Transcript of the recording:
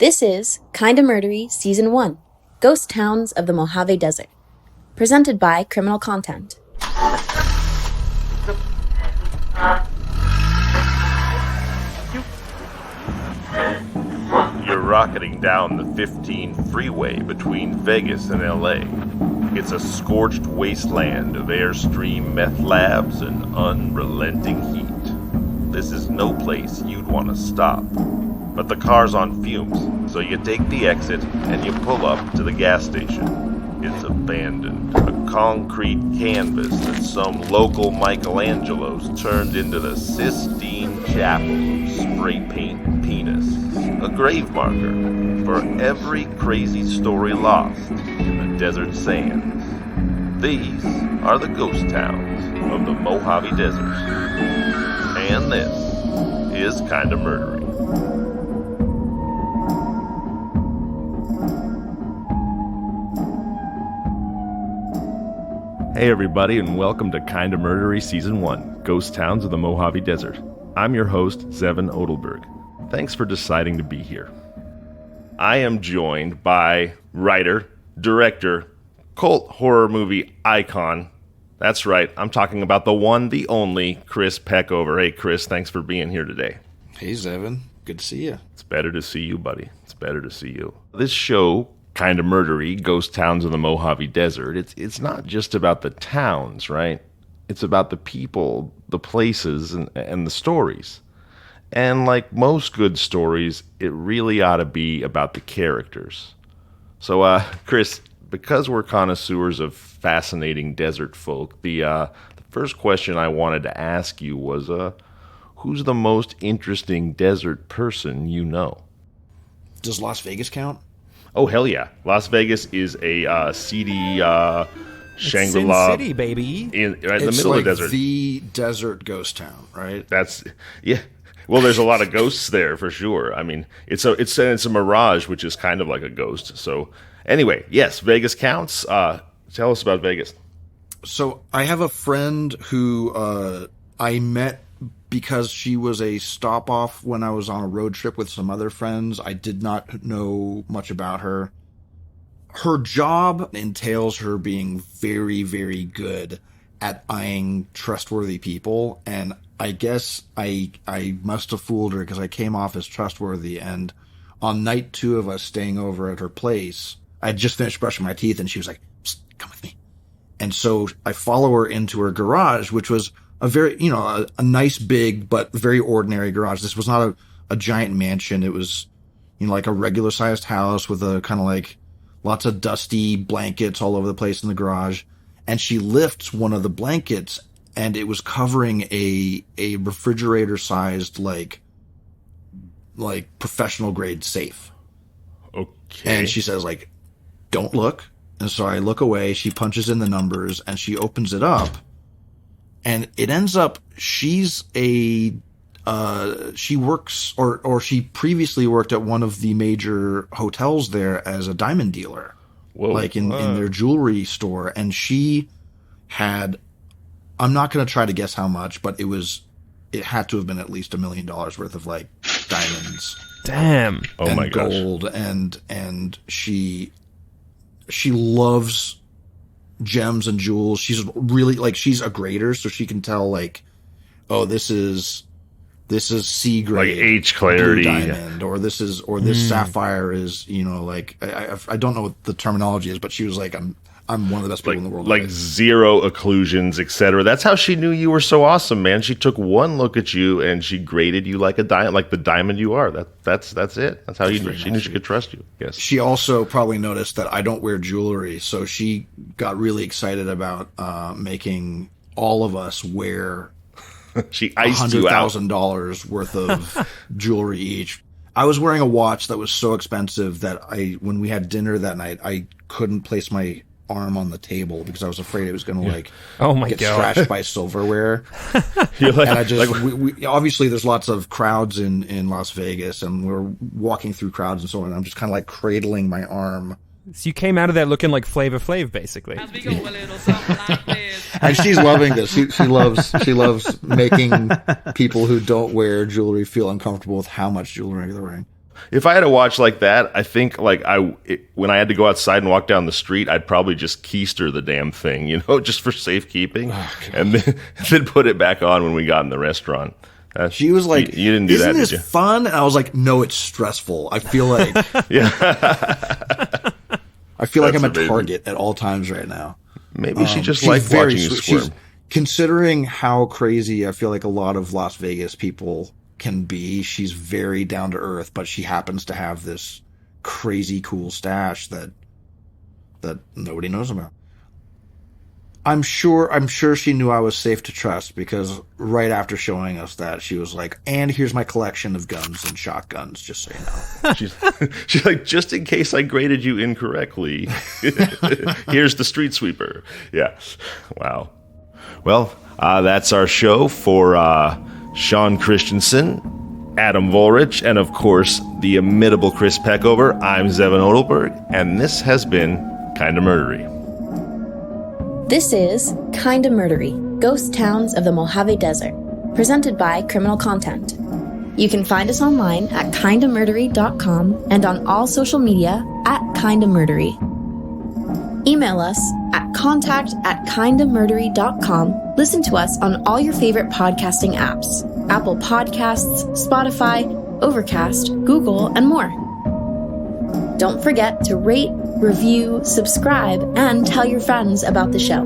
This is Kinda Murdery Season 1, Ghost Towns of the Mojave Desert, presented by Criminal Content. You're rocketing down the 15 freeway between Vegas and LA. It's a scorched wasteland of Airstream meth labs and unrelenting heat. This is no place you'd want to stop. But the car's on fumes, so you take the exit and you pull up to the gas station. It's abandoned, a concrete canvas that some local Michelangelos turned into the Sistine Chapel of spray paint penis. A grave marker for every crazy story lost in the desert sands. These are the ghost towns of the Mojave Desert. And this is Kinda Murdery. Hey everybody, and welcome to Kinda Murdery Season 1, Ghost Towns of the Mojave Desert. I'm your host, Zevin Odelberg. Thanks for deciding to be here. I am joined by writer, director, cult horror movie icon. That's right, I'm talking about the one, the only, Chris Peckover. Hey Chris, thanks for being here today. Hey Zevin, good to see you. It's better to see you, buddy. It's better to see you. This show, Kinda Murdery, Ghost Towns of the Mojave Desert, it's not just about the towns, right? It's about the people, the places, and the stories. And like most good stories, it really ought to be about the characters. So, Chris, because we're connoisseurs of fascinating desert folk, the first question I wanted to ask you was, who's the most interesting desert person you know? Does Las Vegas count? Oh, hell yeah. Las Vegas is a seedy Shangri-La. Sin City, baby. Right in the middle of the desert. It's like the desert ghost town, right? Yeah. Well, there's a lot of ghosts there for sure. I mean, it's a mirage, which is kind of like a ghost. So anyway, yes, Vegas counts. Tell us about Vegas. So I have a friend who I met because she was a stop-off when I was on a road trip with some other friends. I did not know much about her. Her job entails her being very, very good at eyeing trustworthy people, and I guess I must have fooled her because I came off as trustworthy, and on night 2 of us staying over at her place, I had just finished brushing my teeth, and she was like, "Psst, come with me." And so I follow her into her garage, which was a very, a nice, big, but very ordinary garage. This was not a giant mansion. It was, like a regular sized house with a kind of like lots of dusty blankets all over the place in the garage. And she lifts one of the blankets and it was covering a refrigerator sized, like professional grade safe. Okay. And she says, like, don't look. And so I look away. She punches in the numbers and she opens it up. And it ends up she works or she previously worked at one of the major hotels there as a diamond dealer. Whoa. Like in their jewelry store. And she had, I'm not going to try to guess how much, but it had to have been at least $1 million worth of like diamonds. Damn. Oh and my gosh. Gold. And she loves gems and jewels. She's really like, she's a grader, so she can tell like, oh, this is C grade, like H clarity, diamond, or this sapphire is, like I don't know what the terminology is, but she was like, I'm one of the best people in the world. Like zero occlusions, etc. That's how she knew you were so awesome, man. She took one look at you and she graded you like like the diamond you are. That's it. That's how she knew she could trust you. Yes. She also probably noticed that I don't wear jewelry, so she got really excited about making all of us wear she iced you out. $100,000 worth of jewelry each. I was wearing a watch that was so expensive that when we had dinner that night, I couldn't place my arm on the table because I was afraid it was going to get scratched by silverware. You're like, and I just, we obviously there's lots of crowds in Las Vegas and we're walking through crowds and so on. And I'm just kind of like cradling my arm. So you came out of that looking like Flavor Flav, basically. And she's loving this. She loves making people who don't wear jewelry feel uncomfortable with how much jewelry they're wearing. If I had a watch like that, I think when I had to go outside and walk down the street, I'd probably just keister the damn thing, just for safekeeping, and then put it back on when we got in the restaurant. She was like, you didn't do "Isn't that, this did you?" fun?" And I was like, "No, it's stressful. I feel like Yeah. I feel like I'm That's a amazing. target at all times right now." Maybe she just She's liked very watching you sweet. squirm. Considering how crazy I feel like a lot of Las Vegas people can be, she's very down to earth, but she happens to have this crazy cool stash that nobody knows about. I'm sure she knew I was safe to trust, because right after showing us that, she was like, "And here's my collection of guns and shotguns, just so you know." She's like, "Just in case I graded you incorrectly, here's the street sweeper." Yeah. Wow. Well, that's our show for Sean Christensen, Adam Volrich, and of course, the imitable Chris Peckover. I'm Zevin Odelberg, and this has been Kinda Murdery. This is Kinda Murdery, Ghost Towns of the Mojave Desert, presented by Criminal Content. You can find us online at kindamurdery.com and on all social media at kindamurdery. Email us at contact@kindamurdery.com. Listen to us on all your favorite podcasting apps: Apple Podcasts, Spotify, Overcast, Google, and more. Don't forget to rate, review, subscribe, and tell your friends about the show.